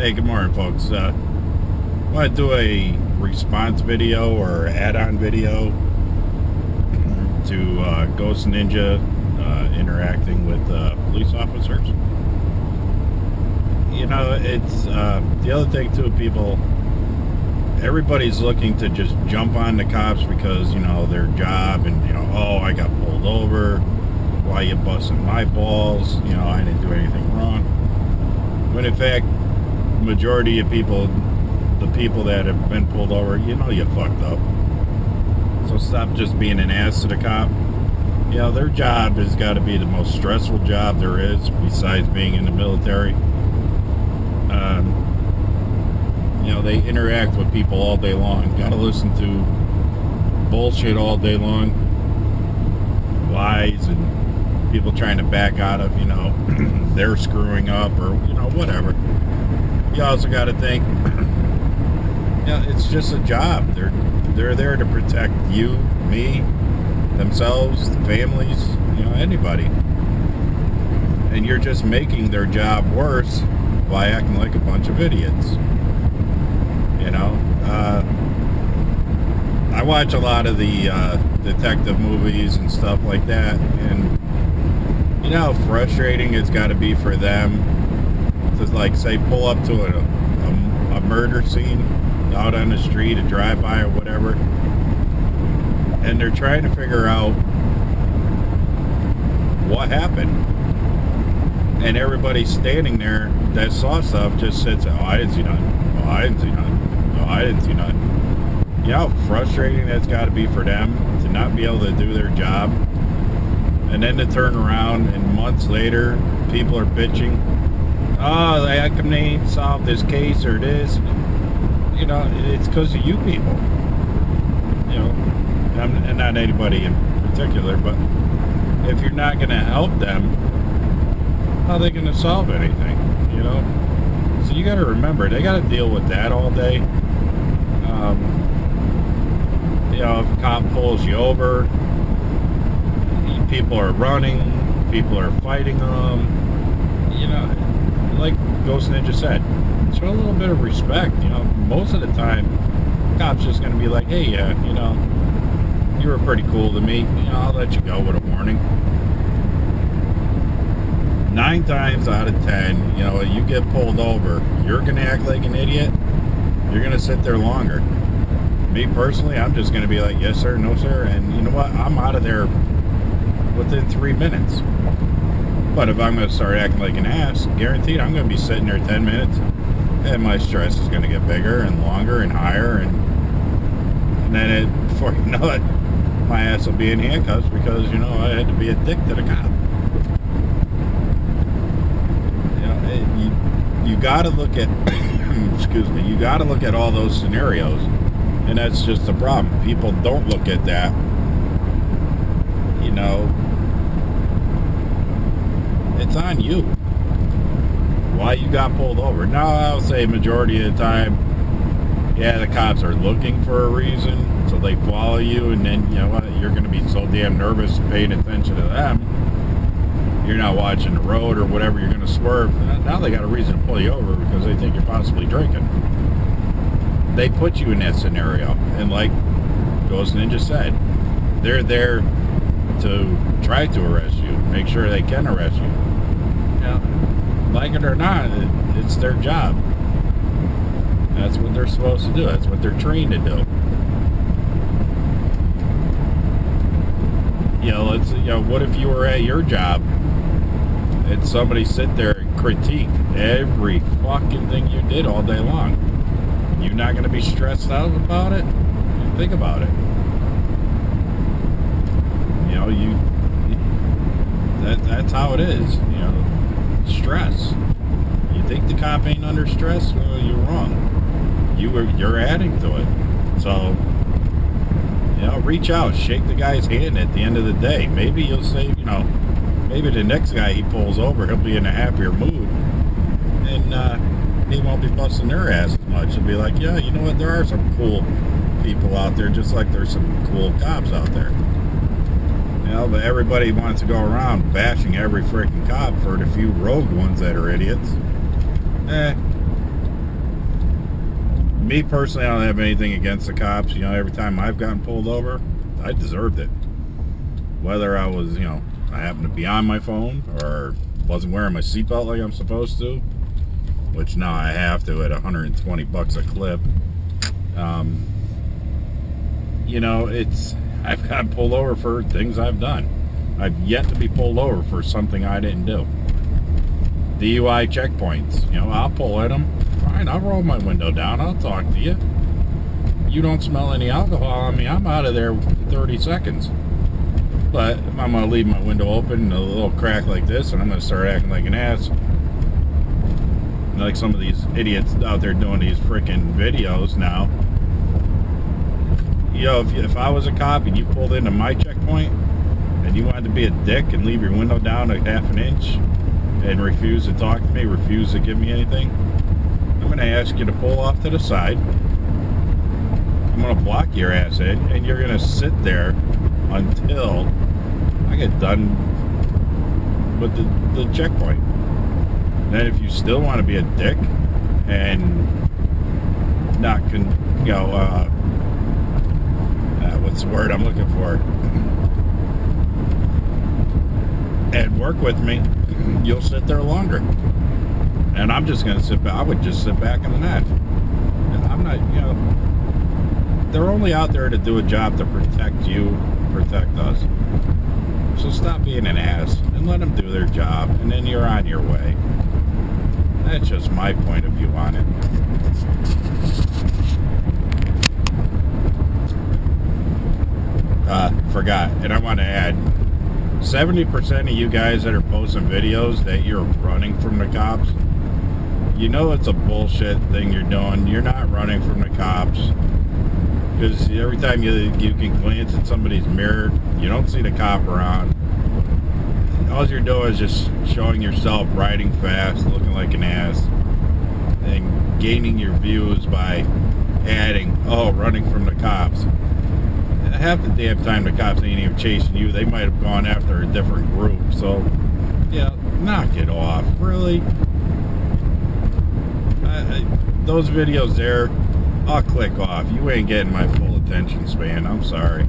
Hey, good morning, folks. I want to do a response video or add-on video to GhostNinja interacting with police officers. You know, it's the other thing too, people, everybody's looking to just jump on the cops because, you know, their job and, you know, oh, I got pulled over. Why you busting my balls? You know, I didn't do anything wrong. When in fact, majority of people, the people that have been pulled over, you know you fucked up. So stop just being an ass to the cop. You know, their job has got to be the most stressful job there is besides being in the military. You know, they interact with people all day long. Got to listen to bullshit all day long. Lies and people trying to back out of, you know, they're screwing up or, you know, whatever. You also got to think, you know, it's just a job. They're there to protect you, me, themselves, the families, you know, anybody. And you're just making their job worse by acting like a bunch of idiots. You know, I watch a lot of the detective movies and stuff like that, and you know how frustrating it's got to be for them to, like, say, pull up to a murder scene out on the street, a drive-by or whatever, and they're trying to figure out what happened, and everybody standing there that saw stuff just sits, oh, I didn't see nothing, oh, I didn't see nothing, oh, I didn't see nothing. You know how frustrating that's got to be for them to not be able to do their job, and then to turn around and months later people are bitching, oh, how come they ain't solved this case or this? You know, it's because of you people. You know, and not anybody in particular, but if you're not going to help them, how are they going to solve anything? You know, so you got to remember, they got to deal with that all day. You know, if a cop pulls you over, people are running, people are fighting them. You know, like GhostNinja said, show a little bit of respect. You know, most of the time, the cop's just going to be like, hey, you know, you were pretty cool to me. You know, I'll let you go with a warning. 9 times out of 10, you know, you get pulled over, you're going to act like an idiot. You're going to sit there longer. Me personally, I'm just going to be like, yes, sir, no, sir. And you know what? I'm out of there within 3 minutes. But if I'm going to start acting like an ass, guaranteed I'm going to be sitting there 10 minutes and my stress is going to get bigger and longer and higher, and then before you know it, my ass will be in handcuffs because, you know, I had to be a dick to the cop. You know, you got to look at excuse me, you got to look at all those scenarios, and that's just the problem. People don't look at that. You know, it's on you why you got pulled over. Now, I'll say majority of the time, yeah, the cops are looking for a reason, so they follow you, and then, you know what, you're going to be so damn nervous paying attention to them, you're not watching the road or whatever, you're going to swerve. Now they got a reason to pull you over because they think you're possibly drinking. They put you in that scenario, and like GhostNinja said, they're there to try to arrest you, make sure they can arrest you. Now, like it or not, it's their job. That's what they're supposed to do. That's what they're trained to do. You know, what if you were at your job and somebody sit there and critique every fucking thing you did all day long? You're not going to be stressed out about it? Think about it. You know, that's how it is. You know, stress. You think the cop ain't under stress? Well, you're wrong. You're adding to it. So, you know, reach out, shake the guy's hand at the end of the day. Maybe you'll say, you know, maybe the next guy he pulls over, he'll be in a happier mood, and he won't be busting their ass as much. He'll be like, yeah, you know what, there are some cool people out there, just like there's some cool cops out there. You know, but everybody wants to go around bashing every freaking cop for the few rogue ones that are idiots. me personally, I don't have anything against the cops. You know, every time I've gotten pulled over, I deserved it. Whether I was, you know, I happened to be on my phone or wasn't wearing my seatbelt like I'm supposed to, which now I have to at $120 a clip. You know, I've gotten pulled over for things I've done. I've yet to be pulled over for something I didn't do. DUI checkpoints. You know, I'll pull at them. Fine, I'll roll my window down. I'll talk to you. You don't smell any alcohol on me, I'm out of there in 30 seconds. But I'm going to leave my window open, a little crack like this, and I'm going to start acting like an ass. Like some of these idiots out there doing these freaking videos now. You know, if I was a cop and you pulled into my checkpoint and you wanted to be a dick and leave your window down a half an inch and refuse to talk to me, refuse to give me anything, I'm going to ask you to pull off to the side. I'm going to block your ass in, and you're going to sit there until I get done with the checkpoint. Then if you still want to be a dick and not what's the word I'm looking for, and work with me, you'll sit there longer. And I'm just going to sit back. I would just sit back and not. I'm not, you know, they're only out there to do a job to protect you, protect us. So stop being an ass and let them do their job, and then you're on your way. That's just my point of view on it. Forgot, and I want to add, 70% of you guys that are posting videos that you're running from the cops, you know it's a bullshit thing you're doing. You're not running from the cops, because every time you can glance at somebody's mirror, you don't see the cop around. All you're doing is just showing yourself riding fast, looking like an ass, and gaining your views by adding, oh, running from the cops. Half the damn time the cops ain't even chasing you. They might have gone after a different group. So, yeah, knock it off. Really? Those videos there, I'll click off. You ain't getting my full attention span. I'm sorry.